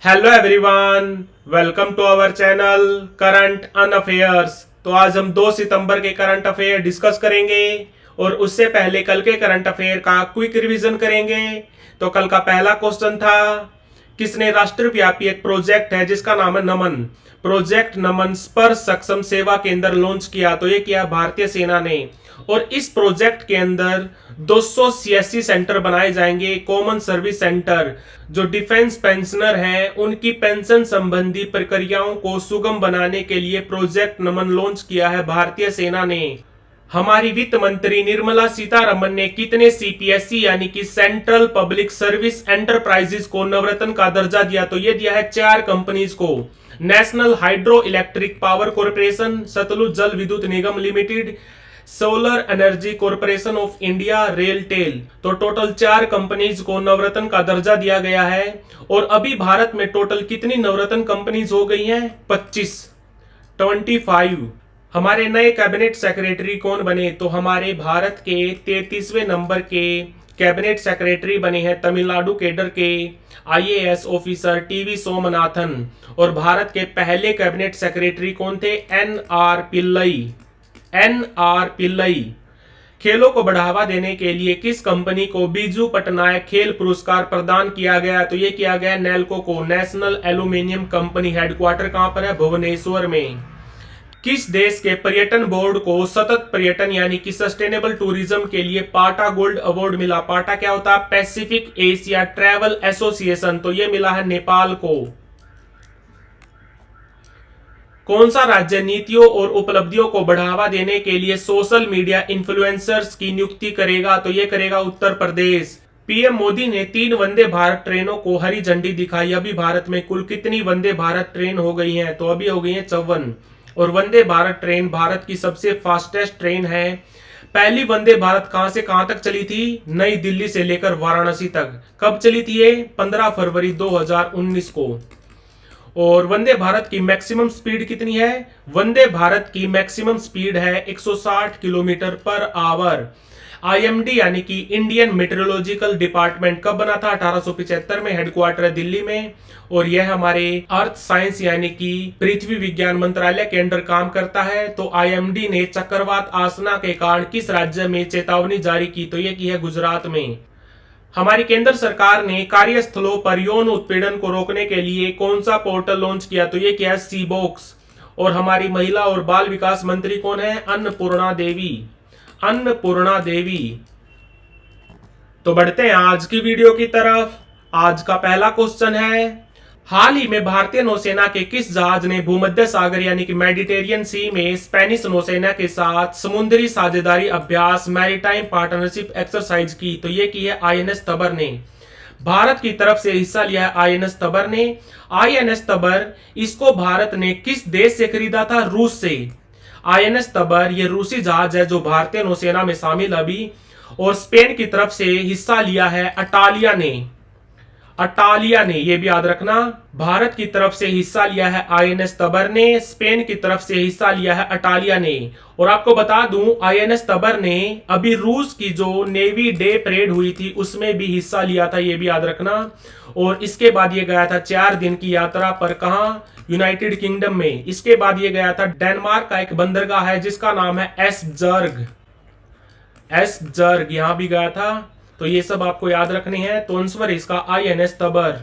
Hello everyone, welcome to our channel current an affairs. तो आज हम 2 सितंबर के करंट अफेयर डिस्कस करेंगे और उससे पहले कल के करंट अफेयर का क्विक रिवीजन करेंगे। तो कल का पहला क्वेश्चन था, किसने राष्ट्रव्यापी एक प्रोजेक्ट है जिसका नाम है नमन, प्रोजेक्ट नमन स्पर्श सक्षम सेवा केंद्र लॉन्च किया। तो ये किया भारतीय सेना ने और इस प्रोजेक्ट के अंदर 286 सेंटर बनाए जाएंगे, कॉमन सर्विस सेंटर। जो डिफेंस पेंशनर हैं उनकी पेंशन संबंधी प्रक्रियाओं को सुगम बनाने के लिए प्रोजेक्ट नमन लॉन्च किया है भारतीय सेना ने। हमारी वित्त मंत्री निर्मला सीतारमन ने कितने सीपीएसई यानी कि सेंट्रल पब्लिक सर्विस एंटरप्राइजेस को नवरत्न का दर्जा दिया? तो ये दिया है 4 कंपनीज को। National hydro electric power corporation, Satluj Jal Vidyut Nigam limited, solar energy corporation of India, RailTel. तो टोटल 4 कंपनीज को नवरत्न का दर्जा दिया गया है। और अभी भारत में टोटल कितनी नवरत्न कंपनीज हो गई हैं? 25। हमारे नए कैबिनेट सेक्रेटरी कौन बने? तो हमारे भारत के 33वें नंबर के कैबिनेट सेक्रेटरी बने हैं तमिलनाडु केडर के आईएएस ऑफिसर टीवी सोमनाथन। और भारत के पहले कैबिनेट सेक्रेटरी कौन थे? N R Pillai. खेलों को बढ़ावा देने के लिए किस कंपनी को बीजू पटनायक खेल पुरस्कार प्रदान किया गया? तो ये किया गया नेल्को को, नेशनल एल्यूमिनियम कंपनी। हेडक्वार्टर कहां पर है? भुवनेश्वर में। किस देश के पर्यटन बोर्ड को सतत पर्यटन यानी कि सस्टेनेबल टूरिज्म के लिए पाटा गोल्ड अवार्ड मिला? पाटा क्या होता है? Pacific Asia travel association. तो ये मिला है नेपाल को। कौन सा राज्य नीतियों और उपलब्धियों को बढ़ावा देने के लिए सोशल मीडिया इन्फ्लुएंसर्स की नियुक्ति करेगा? तो ये करेगा उत्तर प्रदेश। पीएम मोदी ने 3 वंदे भारत ट्रेनों को हरी झंडी दिखाई। अभी भारत में कुल कितनी वंदे भारत ट्रेन हो गई हैं? तो अभी हो गई हैं 54। और वंदे भारत ट्रेन भारत की सबसे फास्टेस्ट ट्रेन है। पहली वंदे भारत कहां से कहां तक चली थी? नई दिल्ली से लेकर वाराणसी तक। कब चली थी ये? 15 फरवरी 2019 को। और वंदे भारत की मैक्सिमम स्पीड कितनी है? वंदे भारत की मैक्सिमम स्पीड है 160 किलोमीटर पर आवर। आईएमडी यानी कि इंडियन मेट्रोलॉजिकल डिपार्टमेंट कब बना था? 1875 में। हेडक्वार्टर है दिल्ली में। और यह हमारे अर्थ साइंस यानी कि पृथ्वी विज्ञान मंत्रालय के अंडर काम करता है। तो आईएमडी ने चक्रवात आसना के कारण किस राज्य में चेतावनी जारी की? तो यह की है गुजरात में। हमारी केंद्र सरकार ने कार्यस्थलों पर यौन उत्पीड़न को रोकने के लिए कौन सा पोर्टल लॉन्च किया? तो ये क्या है? सी बॉक्स। और हमारी महिला और बाल विकास मंत्री कौन है? अन्नपूर्णा देवी। अन्नपूर्णा देवी। तो बढ़ते हैं आज की वीडियो की तरफ। आज का पहला क्वेश्चन है, हाल ही में भारतीय नौसेना के किस जहाज ने भूमध्य सागर यानी कि मेडिटेरियन सी में स्पेनिश नौसेना के साथ समुद्री साझेदारी अभ्यास मैरीटाइम पार्टनरशिप एक्सरसाइज की? तो ये की है आईएनएस तबर ने। भारत की तरफ से हिस्सा लिया है आईएनएस तबर ने। आईएनएस तबर इसको भारत ने किस देश से खरीदा था? रूस से। आईएनएस तबर ये रूसी जहाज है जो भारतीय नौसेना में शामिल अभी। और स्पेन की तरफ से हिस्सा लिया है अटालिया ने। अटालिया ने, ये भी याद रखना। भारत की तरफ से हिस्सा लिया है आईएनएस तबर ने, स्पेन की तरफ से हिस्सा लिया है अटालिया ने। और आपको बता दूं, आईएनएस तबर ने अभी रूस की जो नेवी डे परेड हुई थी उसमें भी हिस्सा लिया था, ये भी याद रखना। और इसके बाद ये गया था 4 दिन की यात्रा पर। कहां? यूनाइटेड किंगडम में। इसके बाद ये गया था डेनमार्क का एक बंदरगाह है जिसका नाम है एस्बर्ग। एस्बर्ग यहां भी गया था। तो ये सब आपको याद रखने हैं। तो आंसर इसका आईएनएस तबर।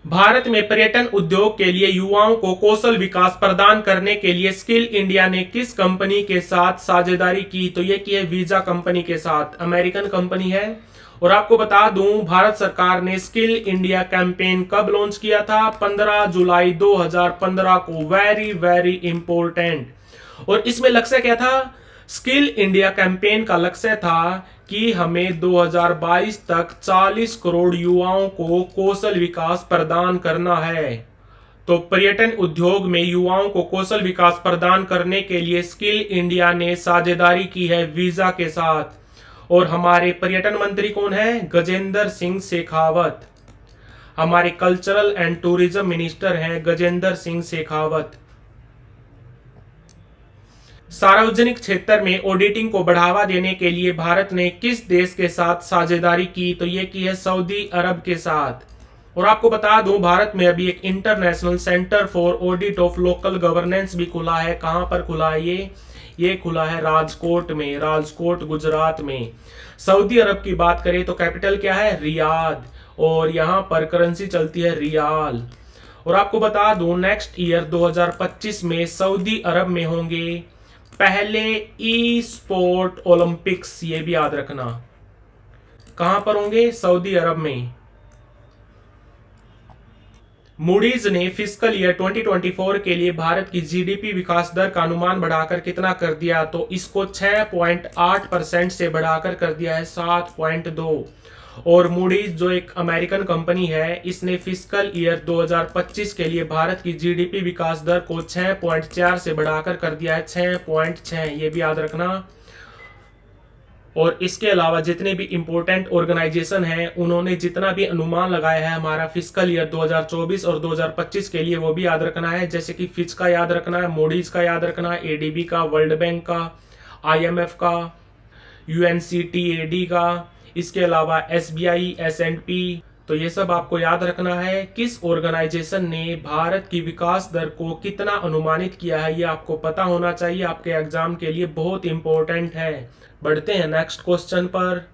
भारत में पर्यटन उद्योग के लिए युवाओं को कौशल विकास प्रदान करने के लिए स्किल इंडिया ने किस कंपनी के साथ साझेदारी की? तो ये की है वीजा कंपनी के साथ, अमेरिकन कंपनी है। और आपको बता दूं, भारत सरकार ने स्किल इंडिया कैंपेन कब लॉन्च किया था? 15 जुलाई 2015 को। Very very important. और इसमें लक्ष्य क्या था? स्किल इंडिया कैंपेन का लक्ष्य था कि हमें 2022 तक 40 करोड़ युवाओं को कौशल विकास प्रदान करना है। तो पर्यटन उद्योग में युवाओं को कौशल विकास प्रदान करने के लिए स्किल इंडिया ने साझेदारी की है वीजा के साथ। और हमारे पर्यटन मंत्री कौन है? गजेंद्र सिंह शेखावत। हमारे कल्चरल एंड टूरिज्म मिनिस्टर हैं गजेंद्र सिंह शेखावत। सार्वजनिक क्षेत्र में ऑडिटिंग को बढ़ावा देने के लिए भारत ने किस देश के साथ साझेदारी की? तो ये की है सऊदी अरब के साथ। और आपको बता दूं, भारत में अभी एक international centre for audit of local governance भी खुला है। कहां पर खुला है ये खुला है राजकोट में, राजकोट गुजरात में। सऊदी अरब की बात करें तो कैपिटल क्या है? रियाद, और यहां पर करेंसी चलती है रियाल। और आपको बता दूं, नेक्स्ट ईयर 2025 में सऊदी अरब में होंगे पहले ई स्पोर्ट ओलंपिक्स, ये भी याद रखना। कहां पर होंगे? सऊदी अरब में। मूडीज ने फिस्कल ईयर 2024 के लिए भारत की जीडीपी विकास दर का अनुमान बढ़ाकर कितना कर दिया? तो इसको 6.8% से बढ़ाकर कर दिया है 7.2। और मूडीज जो एक अमेरिकन कंपनी है, इसने फिस्कल ईयर 2025 के लिए भारत की जीडीपी विकास दर को 6.4 से बढ़ाकर कर दिया है 6.6। ये भी याद रखना। और इसके अलावा जितने भी इंपॉर्टेंट ऑर्गेनाइजेशन हैं, उन्होंने जितना भी अनुमान लगाया है हमारा फिस्कल ईयर 2024 और 2025 के लिए, वो भी याद रखना है। जैसे कि फिच का याद रखना है, मूडीज का याद रखना है, एडीबी का, वर्ल्ड बैंक का, आईएमएफ का, यूएनसीटीएडी का, इसके अलावा एसबीआई, एसएंडपी। तो ये सब आपको याद रखना है। किस ऑर्गेनाइजेशन ने भारत की विकास दर को कितना अनुमानित किया है, ये आपको पता होना चाहिए, आपके एग्जाम के लिए बहुत इंपॉर्टेंट है। बढ़ते हैं नेक्स्ट क्वेश्चन पर।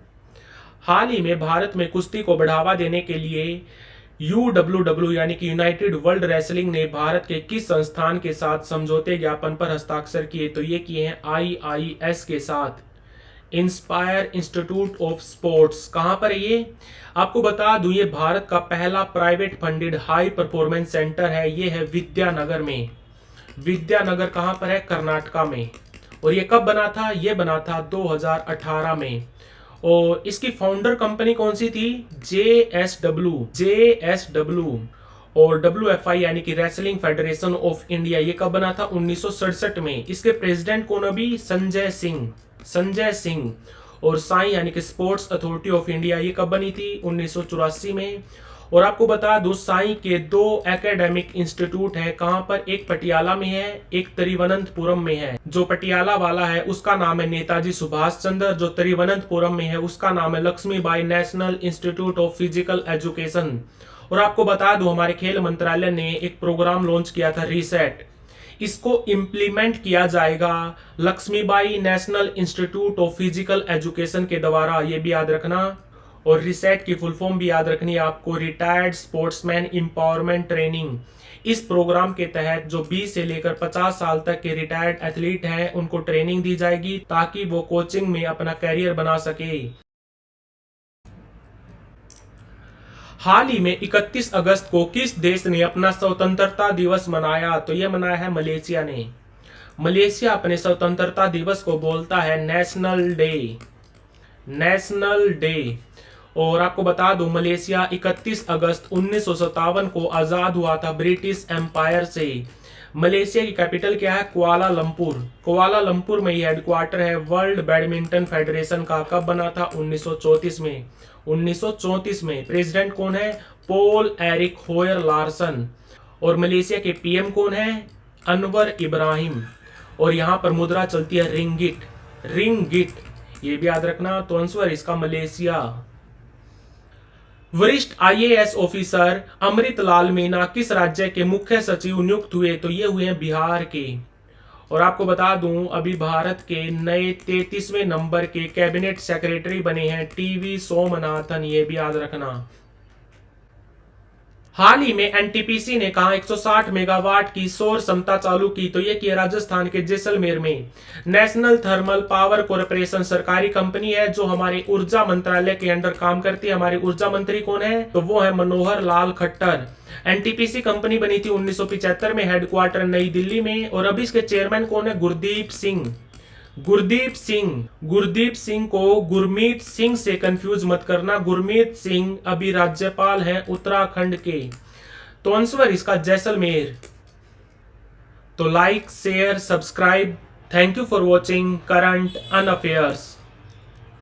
हाल ही में भारत में कुश्ती को बढ़ावा देने के लिए UWW यानी कि यूनाइटेड वर्ल्ड रेसलिंग ने भारत के किस संस्थान के साथ समझौते ज्ञापन पर हस्ताक्षर किए? तो ये किए हैं IIS के साथ, इंस्पायर इंस्टीट्यूट ऑफ स्पोर्ट्स। कहां पर है ये? आपको बता दूं, ये भारत का पहला private funded high performance centre है। ये है विद्यानगर में। विद्यानगर कहां पर है? कर्नाटका में। और ये कब बना था? ये बना था 2018 में। और इसकी फाउंडर कंपनी कौन सी थी? JSW। और WFI यानी कि रेसलिंग फेडरेशन ऑफ इंडिया, ये कब बना था? 1967 में। इसके प्रेसिडेंट कौन? अभी संजय सिंह। और साई यानी कि स्पोर्ट्स अथॉरिटी ऑफ इंडिया, ये कब बनी थी? 1984 में। और आपको बता दूं, साई के 2 एकेडमिक इंस्टीट्यूट हैं। कहां पर? एक पटियाला में है, एक तिरुवनंतपुरम में है। जो पटियाला वाला है उसका नाम है नेताजी सुभाष चंद्र, जो तिरुवनंतपुरम में है उसका नाम है Lakshmibai national institute of physical education. और आपको बता दूं, हमारे खेल मंत्रालय ने एक प्रोग्राम लॉन्च किया था, रीसेट। इसको इम्प्लीमेंट किया जाएगा Lakshmibai national institute of physical education के द्वारा, ये भी याद रखना। और रिसेट की फुल फॉर्म भी याद रखनी है आपको, रिटायर्ड स्पोर्ट्समैन एम्पावरमेंट ट्रेनिंग। इस प्रोग्राम के तहत जो 20 से लेकर 50 साल तक के रिटायर्ड एथलीट हैं, उनको ट्रेनिंग दी जाएगी ताकि वो कोचिंग में अपना कैरियर बना सके। हाल ही में 31 अगस्त को किस देश ने अपना स्वतंत्रता दिवस मनाया? तो यह मनाया है मलेशिया ने। मलेशिया अपने स्वतंत्रता दिवस को बोलता है नेशनल डे। और आपको बता दूं, मलेशिया 31 अगस्त 1957 को आजाद हुआ था ब्रिटिश एम्पायर से। मलेशिया की कैपिटल क्या है? कुआलालंपुर में ही हेडक्वार्टर है वर्ल्ड बैडमिंटन फेडरेशन का। कब बना था? 1934 में। 1934 में। प्रेसिडेंट कौन है? पोल एरिक होयर लार्सन। और मलेशिया के पीएम कौन है? अनवर इब्राहिम। और यहां पर मुद्रा चलती है रिंगिट। ये भी याद रखना। तो आंसर इसका मलेशिया। वरिष्ठ आईएएस ऑफिसर अमृत लाल मीना किस राज्य के मुख्य सचिव नियुक्त हुए? तो ये हुए हैं बिहार के। और आपको बता दूं, अभी भारत के नए 33वें नंबर के कैबिनेट सेक्रेटरी बने हैं टीवी सोमनाथन, ये भी याद रखना। हाल ही में एनटीपीसी ने कहा 160 मेगावाट की सौर क्षमता चालू की। तो ये किया राजस्थान के जैसलमेर में। नेशनल थर्मल पावर कॉर्पोरेशन सरकारी कंपनी है जो हमारे ऊर्जा मंत्रालय के अंडर काम करती है। हमारे ऊर्जा मंत्री कौन है? तो वो है मनोहर लाल खट्टर। एनटीपीसी कंपनी बनी थी 1975 में, हेडक्वार्टर नई दिल्ली में। और अभी इसके चेयरमैन कौन है? गुरदीप सिंह को गुरमीत सिंह से कंफ्यूज मत करना। गुरमीत सिंह अभी राज्यपाल हैं उत्तराखंड के। तो आंसर इसका जैसलमेर। तो like, share, subscribe. Thank you for watching current अनअफेयर्स।